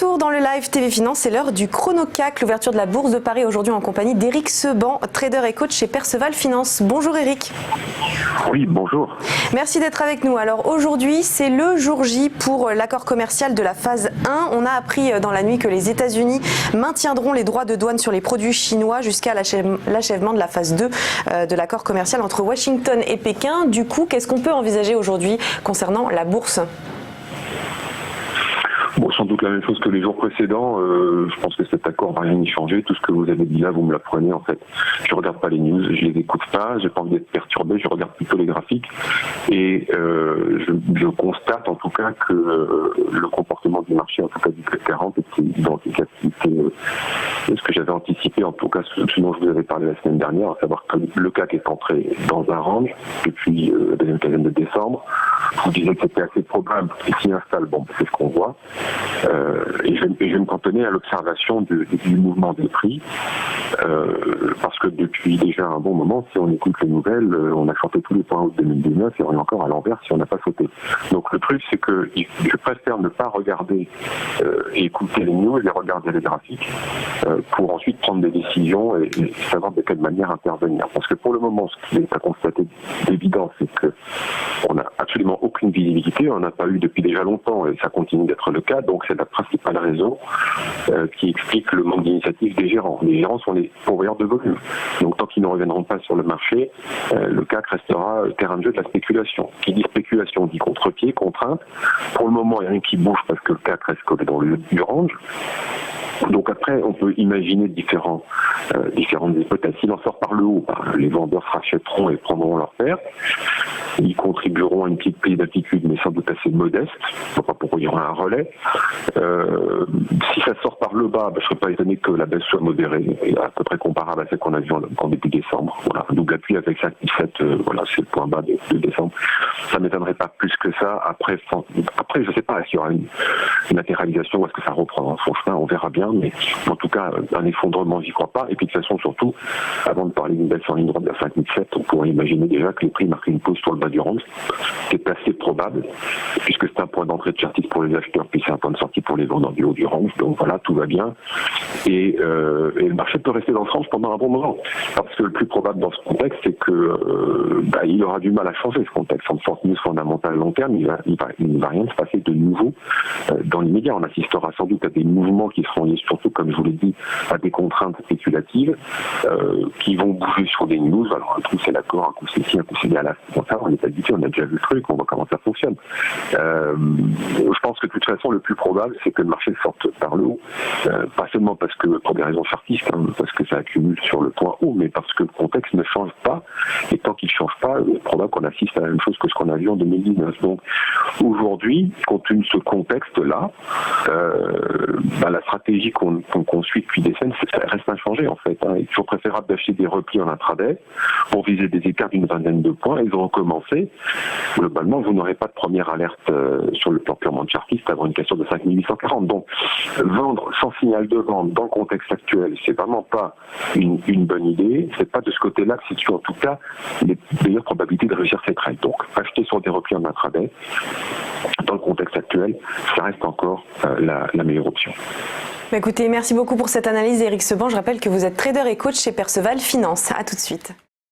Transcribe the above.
retour dans le live TV Finance, c'est l'heure du chrono CAC, l'ouverture de la bourse de Paris aujourd'hui en compagnie d'Éric Seban, trader et coach chez Perceval Finance. Bonjour Éric. Oui, bonjour. Merci d'être avec nous. Alors aujourd'hui, c'est le jour J pour l'accord commercial de la phase 1. On a appris dans la nuit que les États-Unis maintiendront les droits de douane sur les produits chinois jusqu'à l'achèvement de la phase 2 de l'accord commercial entre Washington et Pékin. Du coup, qu'est-ce qu'on peut envisager aujourd'hui concernant la bourse ? Bon, sans doute la même chose que les jours précédents. Je pense que cet accord va rien y changer. Tout ce que vous avez dit là, vous me l'apprenez en fait. Je regarde pas les news, je les écoute pas, j'ai pas envie d'être perturbé, je regarde plutôt les graphiques et je constate en tout cas que le comportement du marché, en tout cas du CAC 40, est identique à ce que j'avais anticipé, en tout cas ce dont je vous avais parlé la semaine dernière, à savoir que le CAC est entré dans un range depuis la deuxième quinzaine de décembre. Je vous disais que c'était assez probable qu'il s'y installe. Bon, c'est ce qu'on voit. Et je vais me cantonner à l'observation du mouvement des prix, parce que depuis déjà un bon moment, si on écoute les nouvelles, on a chanté tous les points hauts de 2019 et on est encore à l'envers si on n'a pas sauté. Donc le truc, c'est que je préfère ne pas regarder et écouter les news et regarder les graphiques pour ensuite prendre des décisions et savoir de quelle manière intervenir. Parce que pour le moment, ce qui est à constater d'évident, c'est que on n'a absolument aucune visibilité, on n'a pas eu depuis déjà longtemps et ça continue d'être le cas, donc c'est la principale raison qui explique le manque d'initiative des gérants. Les gérants sont les pourvoyeurs de volume, donc tant qu'ils ne reviendront pas sur le marché, le CAC restera terrain de jeu de la spéculation. Qui dit spéculation dit contre-pied, contrainte. Pour le moment, il n'y a rien qui bouge parce que le CAC reste collé dans le range. Donc après, on peut imaginer différentes hypothèses. S'il en sort par le haut, les vendeurs se rachèteront et prendront leur perte. Ils contribueront à une petite prise d'altitude, mais sans doute assez modeste. Pas pour il y aura un relais. Si ça sort par le bas, je ne serais pas étonné que la baisse soit modérée, et à peu près comparable à celle qu'on a vue en début décembre. Voilà, double appui avec 5,7, voilà, c'est le point bas de décembre. Ça ne m'étonnerait pas plus que ça. Après, je ne sais pas s'il y aura une latéralisation ou est-ce que ça reprend. Franchement, on verra bien, mais en tout cas, un effondrement, j'y crois pas. Et puis de toute façon, surtout, avant de parler d'une baisse en ligne droite de 5,7, on pourrait imaginer déjà que les prix marquent une pause sur le bas du range. C'est assez probable, puisque c'est un point d'entrée de chartis pour les acheteurs, puis c'est un point de sortie pour les vendeurs du haut du range. Donc voilà, tout va bien. Et le marché peut rester dans ce range pendant un bon moment. Parce que le plus probable dans ce contexte, c'est que il aura du mal à changer ce contexte. En forte news fondamentale à long terme, il ne va rien se passer de nouveau dans l'immédiat. On assistera sans doute à des mouvements qui seront liés surtout, comme je vous l'ai dit, à des contraintes spéculatives qui vont bouger sur des news. Alors un coup c'est l'accord, un coup c'est ci, un coup c'est bien là. Bon, ça, on est habitué, on a déjà vu le truc, on voit comment ça fonctionne. Je pense que de toute façon, le plus probable, c'est que le marché sorte par le haut. Pas seulement parce que, pour des raisons chartistes, parce que ça accumule sur le point haut, mais parce que le contexte ne change pas. Et tant qu'il ne change pas, il est probable qu'on assiste à la même chose que ce qu'on a vu en 2019. Donc aujourd'hui, compte tenu de ce contexte-là, la stratégie qu'on suit depuis des semaines, ça reste inchangée en fait. Il est toujours préférable d'acheter des replis en intraday pour viser des écarts d'une vingtaine de points et de recommencer. Globalement, vous n'aurez pas de première alerte sur le plan purement chartiste avant une question de 5840. Donc, vendre sans signal de vente dans le contexte actuel, c'est vraiment pas une bonne idée. C'est pas de ce côté-là que situe en tout cas les meilleures probabilités de réussir ces trades. Donc, acheter sur des replis en intraday dans le contexte actuel, ça reste encore la meilleure option. Écoutez, merci beaucoup pour cette analyse, Éric Seban. Je rappelle que vous êtes trader et coach chez Perceval Finance. À tout de suite.